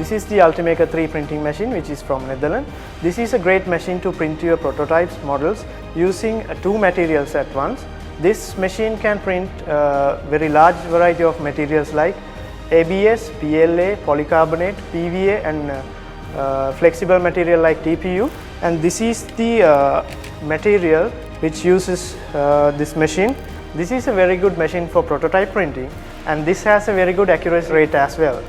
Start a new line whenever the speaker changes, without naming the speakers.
This is the Ultimaker 3 printing machine, which is from Netherlands. This is a great machine to print your prototypes models using two materials at once. This machine can print very large variety of materials like ABS, PLA, polycarbonate, PVA and flexible material like TPU. And this is the material which uses this machine. This is a very good machine for prototype printing, and this has a very good accuracy rate as well.